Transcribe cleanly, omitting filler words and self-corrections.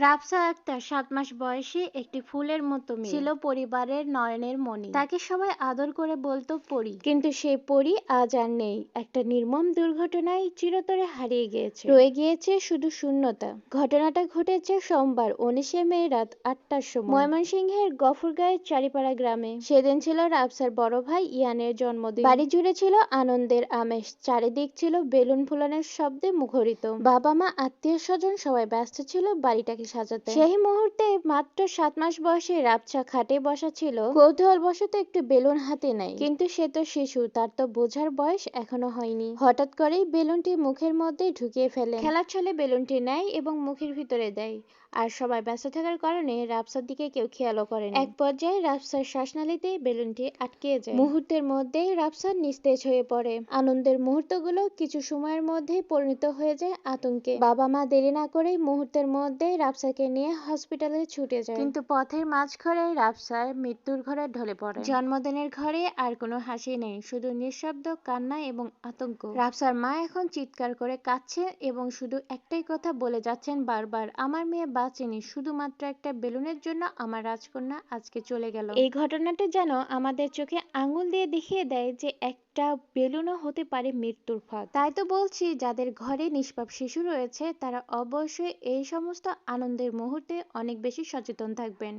রাবসা আক্তার ৭ মাস বয়সী একটি ফুলের মতো মেয়ে ছিল, পরিবারের নয়নের মণি। তাকে সবাই আদর করে বলতো পরী, কিন্তু সেই পরী আজ আর নেই। একটা নির্মম দুর্ঘটনায় চিরতরে হারিয়ে গিয়েছে, রয়ে গিয়েছে শুধু শূন্যতা। ঘটনাটা ঘটেছে সোমবার ১৯ মে রাত ৮টার সময় ময়মনসিংহের গফরগাঁয়ের চারিপাড়া গ্রামে। সেদিন ছিল রাবসার বড় ভাই ইয়ানের জন্মদিন। বাড়ি জুড়ে ছিল আনন্দের আমেজ, চারিদিক ছিল বেলুন ফুলানোর শব্দে মুখরিত। বাবা মা আত্মীয় স্বজন সবাই ব্যস্ত ছিল বাড়িটাকে সাজাতে। সেই মুহূর্তে মাত্র ৭ মাস বয়সে রাবসা খাটে বসা ছিল, কৌতূহল বশত একটু বেলুন হাতে নেয়। কিন্তু সে তো শিশু, তার তো বোঝার বয়স এখনো হয়নি। হঠাৎ করেই বেলুনটি মুখের মধ্যে ঢুকিয়ে ফেলে। খেলার ছলে বেলুনটি নেয় এবং মুখের ভিতরে দেয়। আর সবাই ব্যস্ত থাকার কারণে রাবসার দিকে কেউ খেয়ালও করেনি। এক পর্যায়ে রাবসার শ্বাসনালীতে বেলুনটি আটকে যায়। মুহূর্তের মধ্যেই রাবসা নিস্তেজ হয়ে পড়ে। আনন্দের মুহূর্তগুলো কিছু সময়ের মধ্যেই পরিণত হয়ে যায় আতঙ্কে। বাবা মা দেরি না করেই মুহূর্তের মধ্যে রাবসাকে নিয়ে হসপিটালে ছুটে যায়। কিন্তু পথের মাঝখানে রাবসার মৃত্যুর ঘরে ঢলে পড়ে। জন্মদিনের ঘরে আর কোনো হাসি নেই, শুধু নিঃশব্দ কান্না এবং আতঙ্ক। রাবসার মা এখন চিৎকার করে কাঁদছে এবং শুধু একটাই কথা বলে যাচ্ছেন বারবার, আমার মেয়ে বাঁচেনি, শুধুমাত্র একটা বেলুনের জন্য আমার রাজকন্যা আজকে চলে গেল। এই ঘটনাটা যেন আমাদের চোখে আঙুল দিয়ে দেখিয়ে দেয় যে একটা বেলুনও হতে পারে মৃত্যুর ফাঁদ। তাই তো বলছি, যাদের ঘরে নিষ্পাপ শিশু রয়েছে তারা অবশ্যই এই সমস্ত আনন্দের মুহূর্তে অনেক বেশি সচেতন থাকবেন।